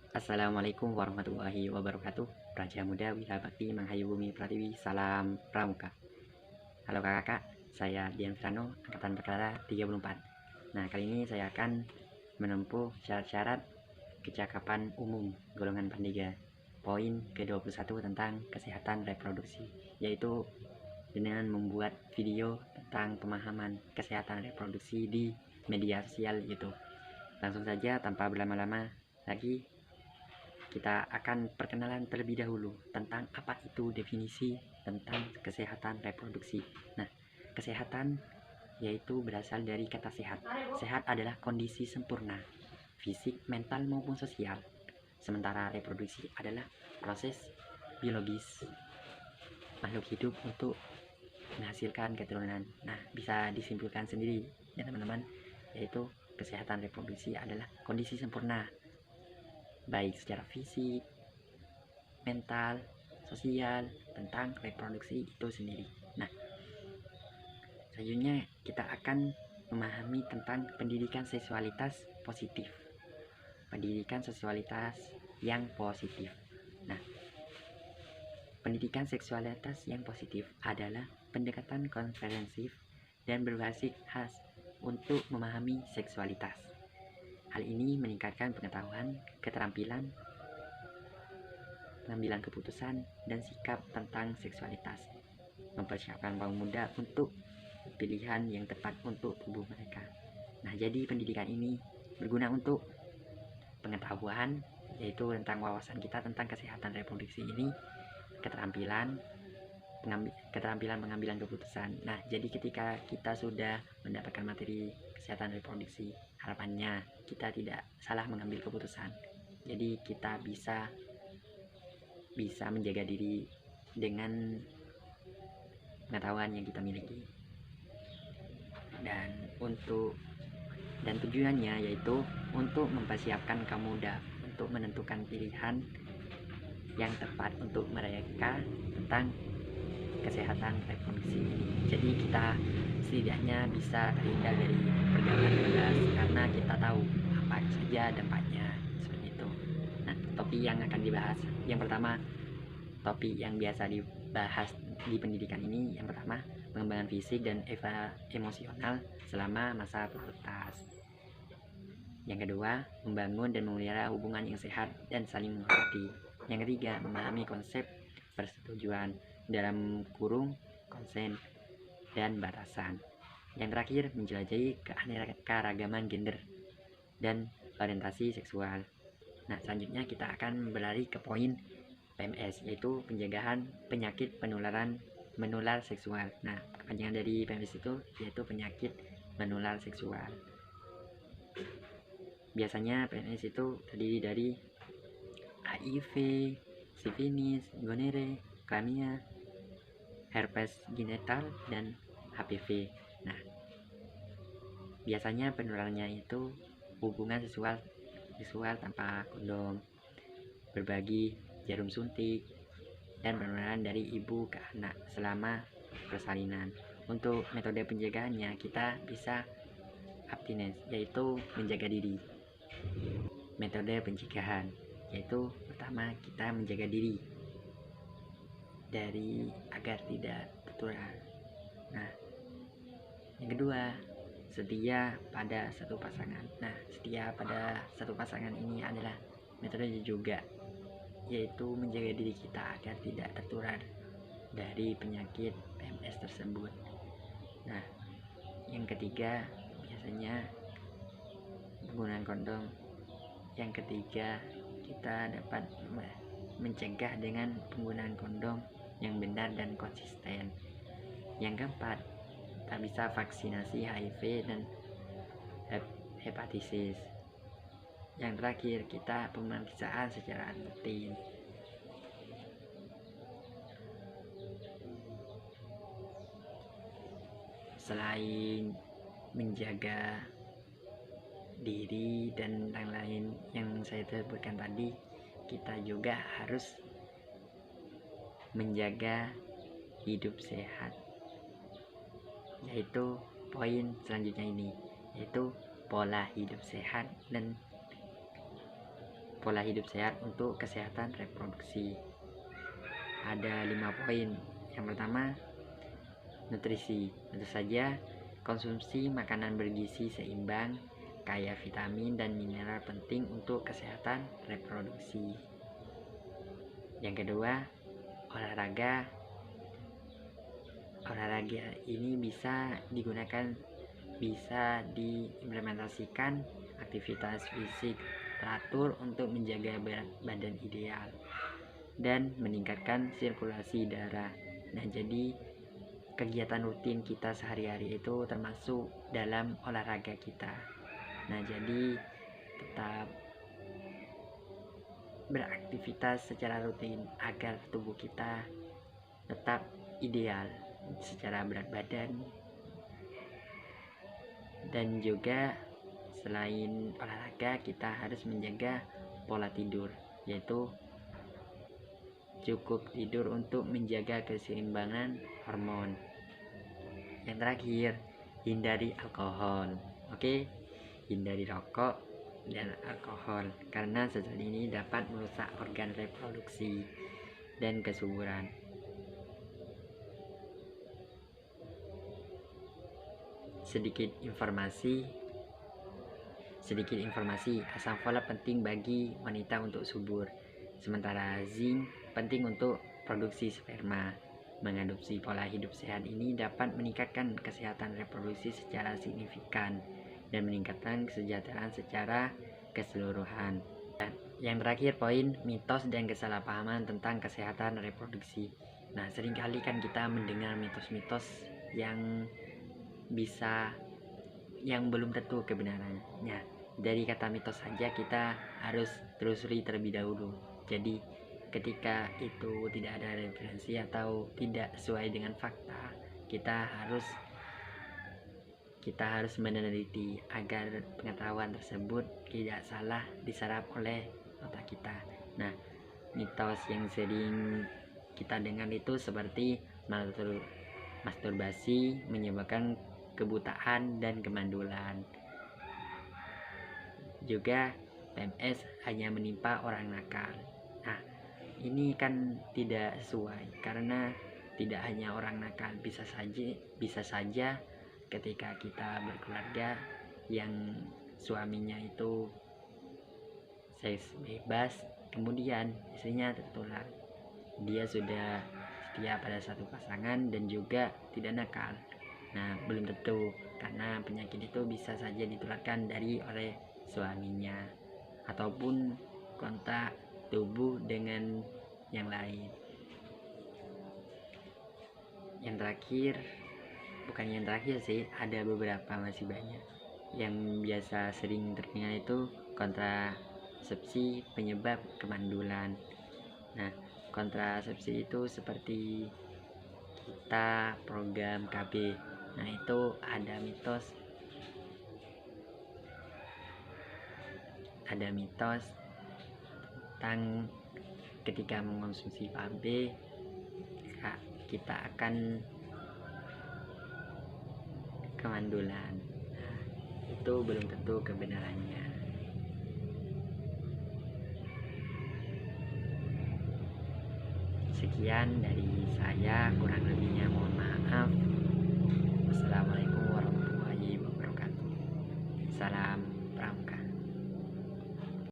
Assalamualaikum warahmatullahi wabarakatuh. Praja Muda Wira Bakti Menghayu Bumi Pratiwi. Salam Pramuka. Halo kakak, saya Dian Firano, Angkatan Perkara 34. Nah, kali ini saya akan menempuh syarat-syarat kecakapan umum golongan Pandega. Poin ke-21 tentang kesehatan reproduksi, yaitu dengan membuat video tentang pemahaman kesehatan reproduksi di media sosial YouTube. Langsung saja tanpa berlama-lama lagi, kita akan perkenalan terlebih dahulu tentang apa itu definisi tentang kesehatan reproduksi. Nah, kesehatan yaitu berasal dari kata sehat. Sehat adalah kondisi sempurna, fisik, mental maupun sosial. Sementara reproduksi adalah proses biologis makhluk hidup untuk menghasilkan keturunan. Nah, bisa disimpulkan sendiri ya teman-teman, yaitu kesehatan reproduksi adalah kondisi sempurna baik secara fisik, mental, sosial tentang reproduksi itu sendiri. Nah, selanjutnya kita akan memahami tentang pendidikan seksualitas positif. Pendidikan seksualitas yang positif. Nah, pendidikan seksualitas yang positif adalah pendekatan komprehensif dan berbasis khas untuk memahami seksualitas. Hal ini meningkatkan pengetahuan, keterampilan, pengambilan keputusan, dan sikap tentang seksualitas, mempersiapkan kaum muda untuk pilihan yang tepat untuk tubuh mereka. Nah, jadi pendidikan ini berguna untuk pengetahuan, yaitu tentang wawasan kita tentang kesehatan reproduksi ini, keterampilan pengambilan keputusan. Nah, jadi ketika kita sudah mendapatkan materi kesehatan reproduksi, harapannya kita tidak salah mengambil keputusan. Jadi kita bisa menjaga diri dengan pengetahuan yang kita miliki. Dan tujuannya yaitu untuk mempersiapkan kaum muda untuk menentukan pilihan yang tepat untuk mereka tentang kesehatan reproduksi ini. Jadi kita setidaknya bisa terhindar dari pergaulan bebas karena kita tahu apa saja dampaknya seperti itu. Nah, topik yang akan dibahas yang pertama, topik yang biasa dibahas di pendidikan ini, yang pertama, pengembangan fisik dan emosional selama masa pubertas. Yang kedua, membangun dan memelihara hubungan yang sehat dan saling menghormati. Yang ketiga, memahami konsep persetujuan dalam kurung, konsen, dan batasan. Yang terakhir, menjelajahi keanekaragaman gender dan orientasi seksual. Nah, selanjutnya kita akan berlari ke poin PMS, yaitu pencegahan penyakit menular seksual. Nah, kepanjangan dari PMS itu yaitu penyakit menular seksual. Biasanya PMS itu terdiri dari HIV, sifilis, gonore, klamia, herpes genital, dan HPV. Nah, biasanya penularannya itu hubungan seksual tanpa kondom, berbagi jarum suntik, dan penularan dari ibu ke anak selama persalinan. Untuk metode pencegahannya kita bisa abstinens, yaitu menjaga diri. Metode pencegahan yaitu pertama, kita menjaga diri dari agar tidak tertular. Nah, yang kedua, setia pada satu pasangan. Nah, setia pada satu pasangan ini adalah metode juga, yaitu menjaga diri kita agar tidak tertular dari penyakit PMS tersebut. Nah, yang ketiga, biasanya penggunaan kondom. Yang ketiga, kita dapat mencegah dengan penggunaan kondom yang benar dan konsisten. Yang keempat, kita bisa vaksinasi HIV dan hepatitis. Yang terakhir, kita pemeriksaan secara rutin. Selain menjaga diri dan lain-lain yang saya sebutkan tadi, kita juga harus menjaga hidup sehat, yaitu poin selanjutnya ini, yaitu pola hidup sehat dan pola hidup sehat untuk kesehatan reproduksi. Ada 5 poin. Yang pertama, nutrisi. Tentu saja konsumsi makanan bergizi seimbang, kaya vitamin dan mineral penting untuk kesehatan reproduksi. Yang kedua, olahraga. Olahraga ini bisa diimplementasikan aktivitas fisik teratur untuk menjaga berat badan ideal dan meningkatkan sirkulasi darah. Nah, jadi kegiatan rutin kita sehari-hari itu termasuk dalam olahraga kita. Nah, jadi tetap beraktivitas secara rutin agar tubuh kita tetap ideal secara berat badan. Dan juga selain olahraga, kita harus menjaga pola tidur, yaitu cukup tidur untuk menjaga keseimbangan hormon. Yang terakhir, hindari alkohol. Oke, hindari rokok dan alkohol karena zat ini dapat merusak organ reproduksi dan kesuburan. Sedikit informasi, asam folat penting bagi wanita untuk subur, sementara zinc penting untuk produksi sperma. Mengadopsi pola hidup sehat ini dapat meningkatkan kesehatan reproduksi secara signifikan dan meningkatkan kesejahteraan secara keseluruhan. Dan yang terakhir, poin mitos dan kesalahpahaman tentang kesehatan reproduksi. Nah, seringkali kan kita mendengar mitos-mitos yang belum tentu kebenarannya. Dari kata mitos saja kita harus telusuri terlebih dahulu. Jadi ketika itu tidak ada referensi atau tidak sesuai dengan fakta, kita harus meneliti agar pengetahuan tersebut tidak salah diserap oleh otak kita. Nah, mitos yang sering kita dengar itu seperti masturbasi menyebabkan kebutaan dan kemandulan. Juga PMS hanya menimpa orang nakal. Nah, ini kan tidak sesuai karena tidak hanya orang nakal, bisa saja ketika kita berkeluarga yang suaminya itu seks bebas, kemudian istrinya tertular. Dia sudah setia pada satu pasangan dan juga tidak nakal. Nah, belum tentu karena penyakit itu bisa saja ditularkan oleh suaminya ataupun kontak tubuh dengan yang lain. Yang terakhir sih, ada beberapa, masih banyak. Yang biasa sering terdengar itu kontrasepsi penyebab kemandulan. Nah, kontrasepsi itu seperti kita program KB. Nah, itu ada mitos tentang ketika mengonsumsi KB kita akan kemandulan. Nah, itu belum tentu kebenarannya. Sekian dari saya, kurang lebihnya mohon maaf. Wassalamualaikum